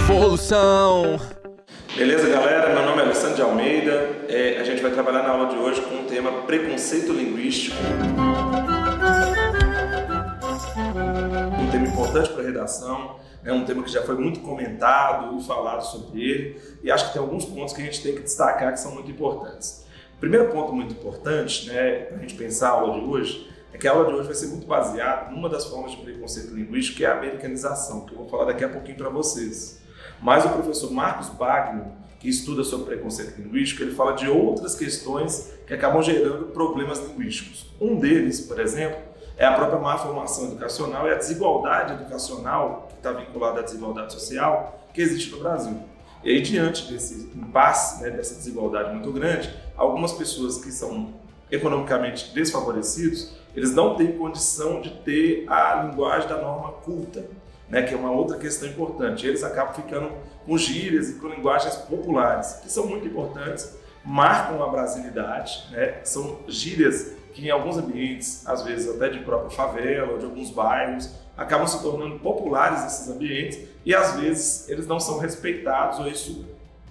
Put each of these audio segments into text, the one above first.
revolução. Beleza, galera? Meu nome é Alessandro de Almeida. A gente vai trabalhar na aula de hoje com o tema preconceito linguístico. Um tema importante para a redação, um tema que já foi muito comentado e falado sobre ele, e acho que tem alguns pontos que a gente tem que destacar que são muito importantes. O primeiro ponto muito importante, para a gente pensar a aula de hoje, é que a aula de hoje vai ser muito baseada numa das formas de preconceito linguístico, que é a americanização, que eu vou falar daqui a pouquinho para vocês. Mas o professor Marcos Bagno, que estuda sobre preconceito linguístico, ele fala de outras questões que acabam gerando problemas linguísticos. Um deles, por exemplo, é a própria má formação educacional e a desigualdade educacional, que está vinculada à desigualdade social, que existe no Brasil. E aí, diante desse impasse, dessa desigualdade muito grande, algumas pessoas que são economicamente desfavorecidos, eles não têm condição de ter a linguagem da norma culta, que é uma outra questão importante. Eles acabam ficando com gírias e com linguagens populares, que são muito importantes, marcam a brasilidade, são gírias que em alguns ambientes, às vezes até de própria favela ou de alguns bairros, acabam se tornando populares nesses ambientes e às vezes eles não são respeitados, ou isso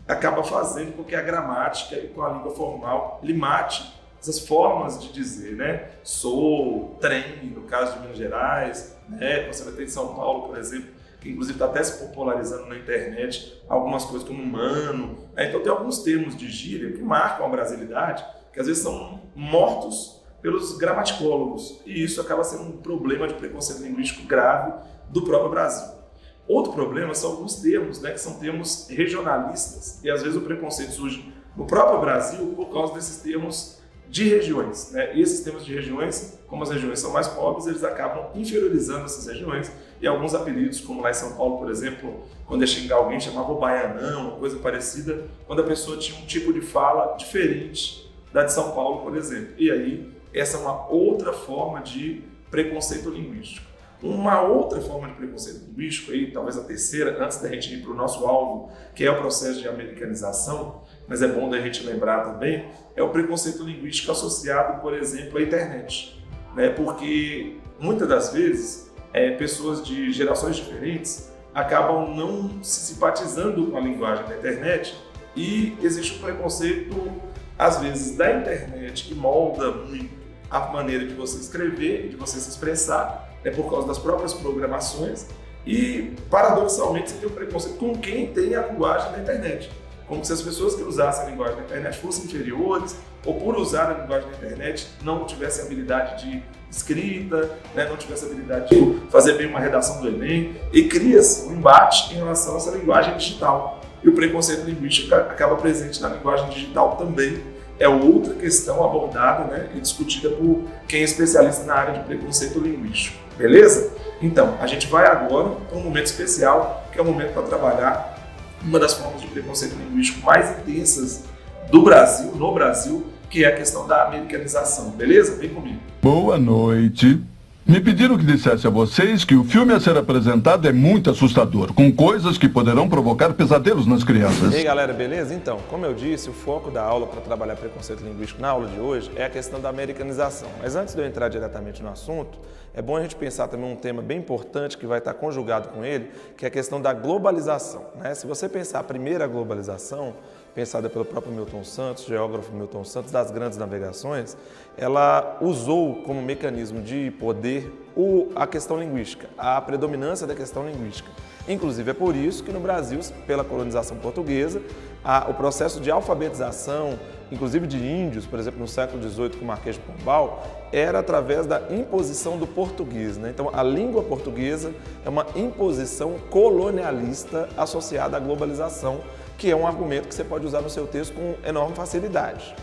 acaba fazendo com que a gramática e com a língua formal ele mate essas formas de dizer, sou, trem, no caso de Minas Gerais, você vai ter em São Paulo, por exemplo, que inclusive está até se popularizando na internet, algumas coisas como mano, então tem alguns termos de gíria que marcam a brasilidade, que às vezes são mortos pelos gramaticólogos, e isso acaba sendo um problema de preconceito linguístico grave do próprio Brasil. Outro problema são alguns termos, que são termos regionalistas, e às vezes o preconceito surge no próprio Brasil por causa desses termos de regiões, E esses termos de regiões, como as regiões são mais pobres, eles acabam inferiorizando essas regiões, e alguns apelidos, como lá em São Paulo, por exemplo, quando ia xingar alguém, chamava o baianão, uma coisa parecida, quando a pessoa tinha um tipo de fala diferente da de São Paulo, por exemplo. E aí, essa é uma outra forma de preconceito linguístico. Uma outra forma de preconceito linguístico, aí, talvez a terceira, antes da gente ir para o nosso alvo, que é o processo de americanização, mas é bom da gente lembrar também, é o preconceito linguístico associado, por exemplo, à internet. Porque muitas das vezes pessoas de gerações diferentes acabam não se simpatizando com a linguagem da internet e existe um preconceito, às vezes, da internet que molda muito a maneira de você escrever e de você se expressar, por causa das próprias programações, e paradoxalmente você tem um preconceito com quem tem a linguagem da internet, como se as pessoas que usassem a linguagem da internet fossem inferiores, ou por usar a linguagem da internet não tivessem habilidade de escrita, não tivessem habilidade de fazer bem uma redação do Enem, e cria-se um embate em relação a essa linguagem digital. E o preconceito linguístico acaba presente na linguagem digital também. É outra questão abordada e discutida por quem é especialista na área de preconceito linguístico. Beleza? Então, a gente vai agora para um momento especial, que é o momento para trabalhar uma das formas de preconceito linguístico mais intensas do Brasil, no Brasil, que é a questão da americanização. Beleza? Vem comigo. Boa noite. Me pediram que dissesse a vocês que o filme a ser apresentado é muito assustador, com coisas que poderão provocar pesadelos nas crianças. E aí, galera, beleza? Então, como eu disse, o foco da aula para trabalhar preconceito linguístico na aula de hoje é a questão da americanização. Mas antes de eu entrar diretamente no assunto, é bom a gente pensar também um tema bem importante que vai estar conjugado com ele, que é a questão da globalização. Se você pensar a primeira globalização, pensada pelo próprio Milton Santos, geógrafo Milton Santos, das grandes navegações, ela usou como mecanismo de poder a questão linguística, a predominância da questão linguística. Inclusive é por isso que no Brasil, pela colonização portuguesa, o processo de alfabetização, inclusive de índios, por exemplo, no século XVIII com o Marquês de Pombal, era através da imposição do português. Então a língua portuguesa é uma imposição colonialista associada à globalização, que é um argumento que você pode usar no seu texto com enorme facilidade.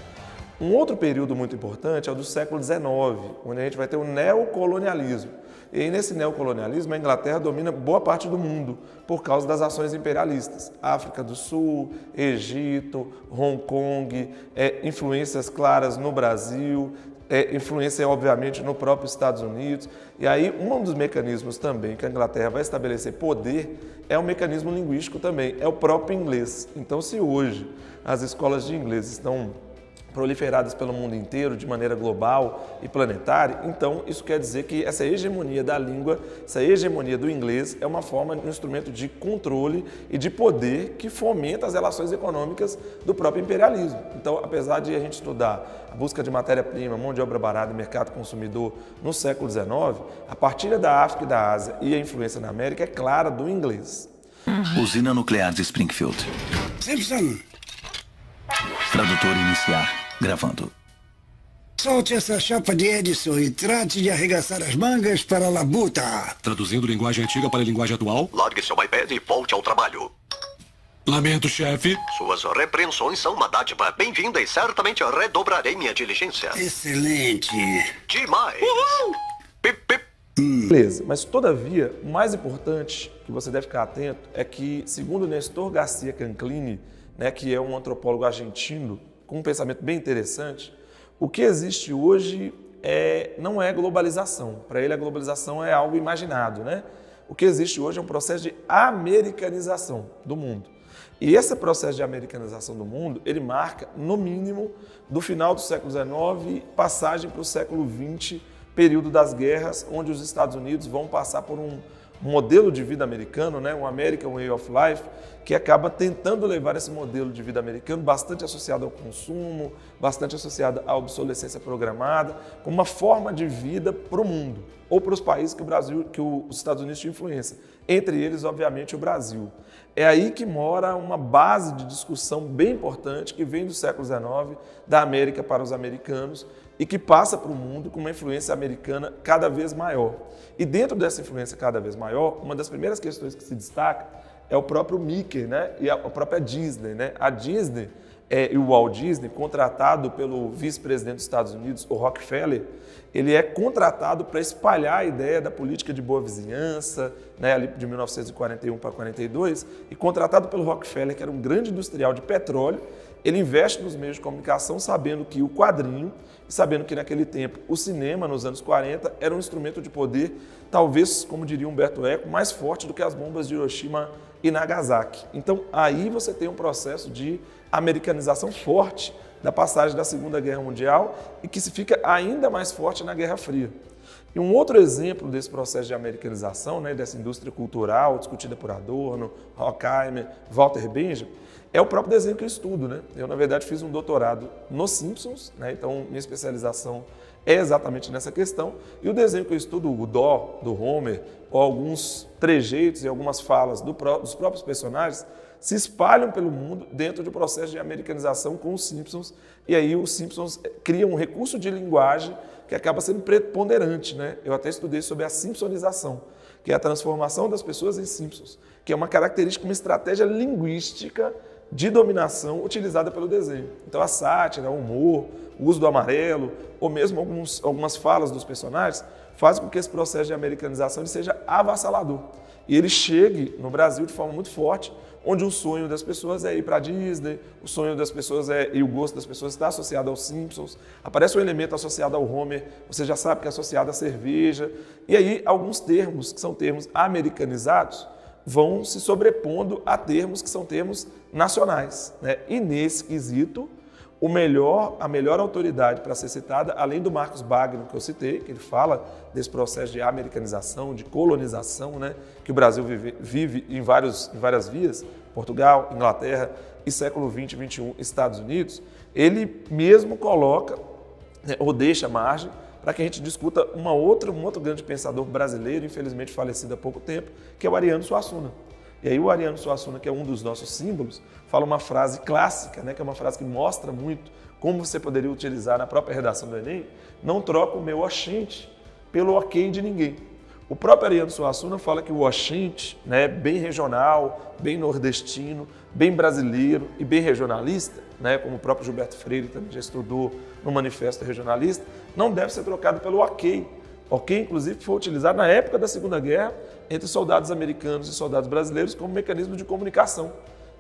Um outro período muito importante é o do século XIX, onde a gente vai ter o neocolonialismo. E aí, nesse neocolonialismo, a Inglaterra domina boa parte do mundo por causa das ações imperialistas. África do Sul, Egito, Hong Kong, influências claras no Brasil, influência, obviamente, no próprio Estados Unidos. E aí, um dos mecanismos também que a Inglaterra vai estabelecer poder é o mecanismo linguístico também, é o próprio inglês. Então, se hoje as escolas de inglês estão proliferadas pelo mundo inteiro de maneira global e planetária, então isso quer dizer que essa hegemonia da língua, essa hegemonia do inglês é uma forma, um instrumento de controle e de poder que fomenta as relações econômicas do próprio imperialismo. Então, apesar de a gente estudar a busca de matéria-prima, mão de obra barata e mercado consumidor no século XIX, a partilha da África e da Ásia e a influência na América é clara do inglês. Usina nuclear de Springfield. Simpson, Tradutor iniciar. Gravando. solte essa chapa de Edison e trate de arregaçar as mangas para a labuta. Traduzindo linguagem antiga para linguagem atual. Largue seu iPad e volte ao trabalho. Lamento, chefe. Suas repreensões são uma dádiva bem-vinda e certamente redobrarei minha diligência. Excelente. Demais. Pip, pip. Beleza, mas todavia, o mais importante que você deve ficar atento é que, segundo Nestor Garcia Canclini, né, que é um antropólogo argentino com um pensamento bem interessante, o que existe hoje não é globalização. Para ele, a globalização é algo imaginado, né? O que existe hoje é um processo de americanização do mundo. E esse processo de americanização do mundo, ele marca, no mínimo, do final do século XIX, passagem para o século XX, período das guerras, onde os Estados Unidos vão passar por um modelo de vida americano, né, um American Way of Life, que acaba tentando levar esse modelo de vida americano bastante associado ao consumo, bastante associado à obsolescência programada, como uma forma de vida para o mundo, ou para os países que os Estados Unidos tinham influência, entre eles, obviamente, o Brasil. É aí que mora uma base de discussão bem importante que vem do século XIX, da América para os americanos, e que passa para o mundo com uma influência americana cada vez maior. E dentro dessa influência cada vez maior, uma das primeiras questões que se destaca é o próprio Mickey, né? E a própria Disney, né? A Disney e o Walt Disney, contratado pelo vice-presidente dos Estados Unidos, o Rockefeller, ele é contratado para espalhar a ideia da política de boa vizinhança, né, ali de 1941 para 42, e contratado pelo Rockefeller, que era um grande industrial de petróleo, ele investe nos meios de comunicação sabendo que o quadrinho, e sabendo que naquele tempo o cinema, nos anos 40, era um instrumento de poder, talvez, como diria Humberto Eco, mais forte do que as bombas de Hiroshima e Nagasaki. Então, aí você tem um processo de americanização forte da passagem da Segunda Guerra Mundial e que se fica ainda mais forte na Guerra Fria. E um outro exemplo desse processo de americanização, né, dessa indústria cultural discutida por Adorno, Horkheimer, Walter Benjamin, é o próprio desenho que eu estudo, né? Eu, na verdade, fiz um doutorado nos Simpsons, né? Então minha especialização é exatamente nessa questão. E o desenho que eu estudo, o Dó, do Homer, ou alguns trejeitos e algumas falas dos próprios personagens, se espalham pelo mundo dentro do processo de americanização com os Simpsons. E aí os Simpsons criam um recurso de linguagem que acaba sendo preponderante, né? Eu até estudei sobre a simpsonização, que é a transformação das pessoas em Simpsons, que é uma característica, uma estratégia linguística de dominação utilizada pelo desenho. Então a sátira, o humor, o uso do amarelo, ou mesmo algumas falas dos personagens, fazem com que esse processo de americanização ele seja avassalador. E ele chegue no Brasil de forma muito forte, onde o sonho das pessoas é ir para a Disney, o sonho das pessoas e o gosto das pessoas está associado aos Simpsons, aparece um elemento associado ao Homer, você já sabe que é associado à cerveja, e aí alguns termos, que são termos americanizados, vão se sobrepondo a termos que são termos nacionais, né? E nesse quesito, a melhor autoridade para ser citada, além do Marcos Bagno, que eu citei, que ele fala desse processo de americanização, de colonização, né? Que o Brasil vive em várias vias, Portugal, Inglaterra e século XX e XXI, Estados Unidos, ele mesmo coloca, né, ou deixa margem para que a gente discuta um outro grande pensador brasileiro, infelizmente falecido há pouco tempo, que é o Ariano Suassuna. E aí o Ariano Suassuna, que é um dos nossos símbolos, fala uma frase clássica, né, que é uma frase que mostra muito como você poderia utilizar na própria redação do Enem: não troca o meu oxente pelo ok de ninguém. O próprio Ariano Suassuna fala que o oxente, né, bem regional, bem nordestino, bem brasileiro e bem regionalista, né, como o próprio Gilberto Freire também já estudou no Manifesto Regionalista, não deve ser trocado pelo ok. Ok, inclusive, foi utilizado na época da Segunda Guerra entre soldados americanos e soldados brasileiros como mecanismo de comunicação,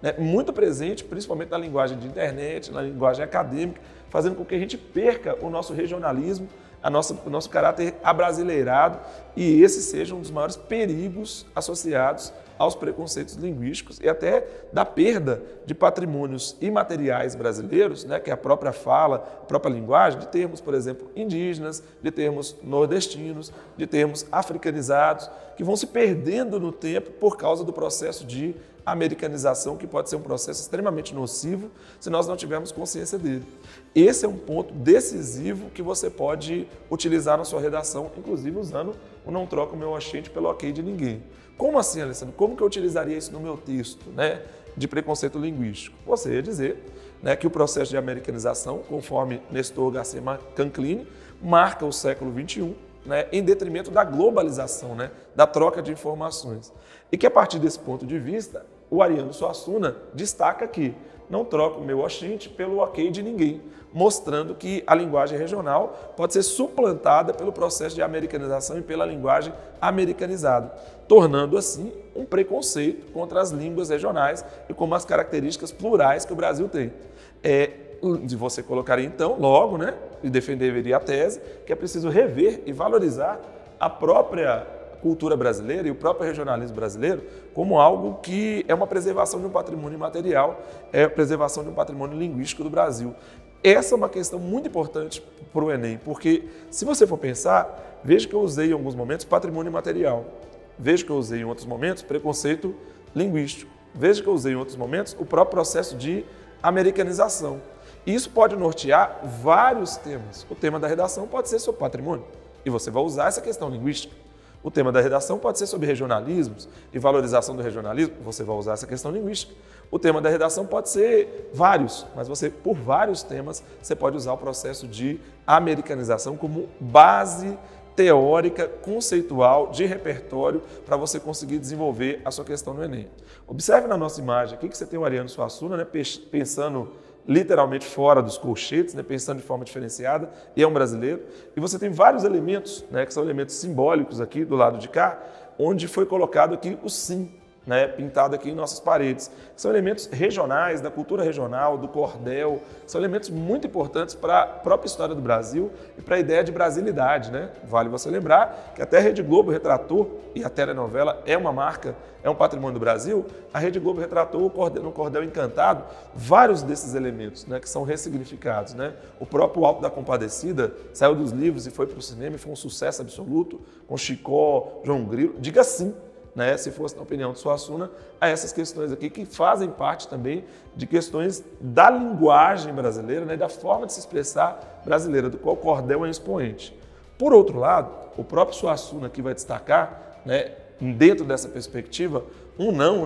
né, muito presente, principalmente na linguagem de internet, na linguagem acadêmica, fazendo com que a gente perca o nosso regionalismo, o nosso caráter abrasileirado, e esse seja um dos maiores perigos associados aos preconceitos linguísticos e até da perda de patrimônios imateriais brasileiros, né, que é a própria fala, a própria linguagem, de termos, por exemplo, indígenas, de termos nordestinos, de termos africanizados, que vão se perdendo no tempo por causa do processo de americanização, que pode ser um processo extremamente nocivo se nós não tivermos consciência dele. Esse é um ponto decisivo que você pode utilizar na sua redação, inclusive usando o não troca o meu oxente pelo ok de ninguém. Como assim, Alessandro? Como que eu utilizaria isso no meu texto, né, de preconceito linguístico? Você ia dizer, né, que o processo de americanização, conforme Nestor Garcia Canclini, marca o século XXI, né, em detrimento da globalização, né, da troca de informações. E que a partir desse ponto de vista, o Ariano Suassuna destaca que não troca o meu oxente pelo ok de ninguém, mostrando que a linguagem regional pode ser suplantada pelo processo de americanização e pela linguagem americanizada, tornando assim um preconceito contra as línguas regionais e com as características plurais que o Brasil tem. Você colocaria então, logo, né, e defenderia a tese, que é preciso rever e valorizar a própria cultura brasileira e o próprio regionalismo brasileiro como algo que é uma preservação de um patrimônio imaterial, é a preservação de um patrimônio linguístico do Brasil. Essa é uma questão muito importante para o Enem, porque se você for pensar, veja que eu usei em alguns momentos patrimônio imaterial, veja que eu usei em outros momentos preconceito linguístico, veja que eu usei em outros momentos o próprio processo de americanização. Isso pode nortear vários temas. O tema da redação pode ser sobre patrimônio, e você vai usar essa questão linguística. O tema da redação pode ser sobre regionalismos e valorização do regionalismo, você vai usar essa questão linguística. O tema da redação pode ser vários, mas você, por vários temas, você pode usar o processo de americanização como base teórica, conceitual, de repertório, para você conseguir desenvolver a sua questão no Enem. Observe na nossa imagem aqui que você tem o Ariano Suassuna, né, pensando literalmente fora dos colchetes, né, pensando de forma diferenciada, e é um brasileiro. E você tem vários elementos, né, que são elementos simbólicos aqui do lado de cá, onde foi colocado aqui o sim, né, pintado aqui em nossas paredes. São elementos regionais, da cultura regional, do cordel, são elementos muito importantes para a própria história do Brasil e para a ideia de brasilidade, né? Vale você lembrar que até a Rede Globo retratou, e a telenovela é uma marca, é um patrimônio do Brasil, a Rede Globo retratou no Cordel Encantado vários desses elementos, né, que são ressignificados, né? O próprio Alto da Compadecida saiu dos livros e foi para o cinema e foi um sucesso absoluto, com Chicó, João Grilo, diga sim, né, se fosse na opinião de Suassuna, a essas questões aqui que fazem parte também de questões da linguagem brasileira, né, da forma de se expressar brasileira, do qual o cordel é um expoente. Por outro lado, o próprio Suassuna aqui vai destacar, né, dentro dessa perspectiva,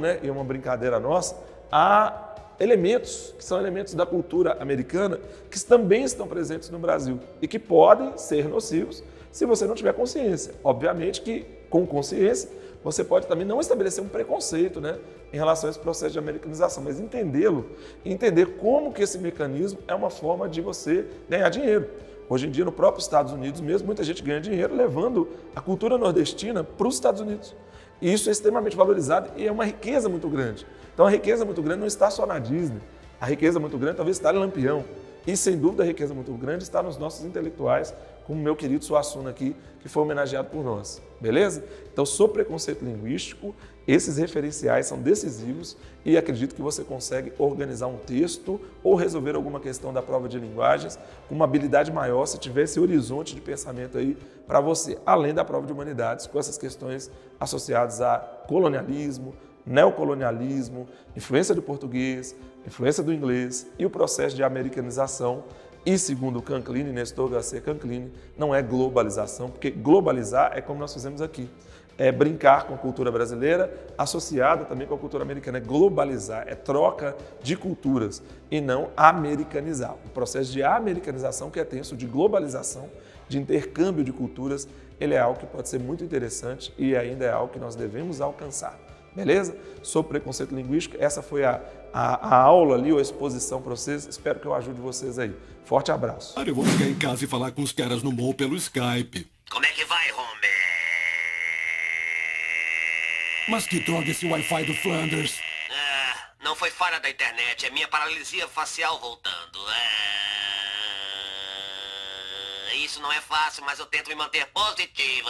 né, e é uma brincadeira nossa, há elementos que são elementos da cultura americana que também estão presentes no Brasil e que podem ser nocivos se você não tiver consciência. Obviamente que, com consciência, você pode também não estabelecer um preconceito, né, em relação a esse processo de americanização, mas entendê-lo, entender como que esse mecanismo é uma forma de você ganhar dinheiro. Hoje em dia, no próprio Estados Unidos mesmo, muita gente ganha dinheiro levando a cultura nordestina para os Estados Unidos. E isso é extremamente valorizado e é uma riqueza muito grande. Então, a riqueza muito grande não está só na Disney. A riqueza muito grande talvez está em Lampião. E, sem dúvida, a riqueza muito grande está nos nossos intelectuais, como o meu querido Suassuna aqui, que foi homenageado por nós. Beleza? Então, sobre preconceito linguístico, esses referenciais são decisivos e acredito que você consegue organizar um texto ou resolver alguma questão da prova de linguagens com uma habilidade maior se tiver esse horizonte de pensamento aí para você, além da prova de humanidades, com essas questões associadas a colonialismo, neocolonialismo, influência do português, influência do inglês e o processo de americanização. E segundo Canclini, Nestor Garcia Canclini, não é globalização, porque globalizar é como nós fizemos aqui. É brincar com a cultura brasileira, associada também com a cultura americana. É globalizar, é troca de culturas e não americanizar. O processo de americanização, que é tenso, de globalização, de intercâmbio de culturas, ele é algo que pode ser muito interessante e ainda é algo que nós devemos alcançar. Beleza? Sobre preconceito linguístico, essa foi a aula ali, ou a exposição para vocês. Espero que eu ajude vocês aí. Forte abraço. Eu vou ficar em casa e falar com os caras no mall pelo Skype. Como é que vai, Homer? Mas que droga esse Wi-Fi do Flanders? Não foi falha da internet, é minha paralisia facial voltando. Isso não é fácil, mas eu tento me manter positiva.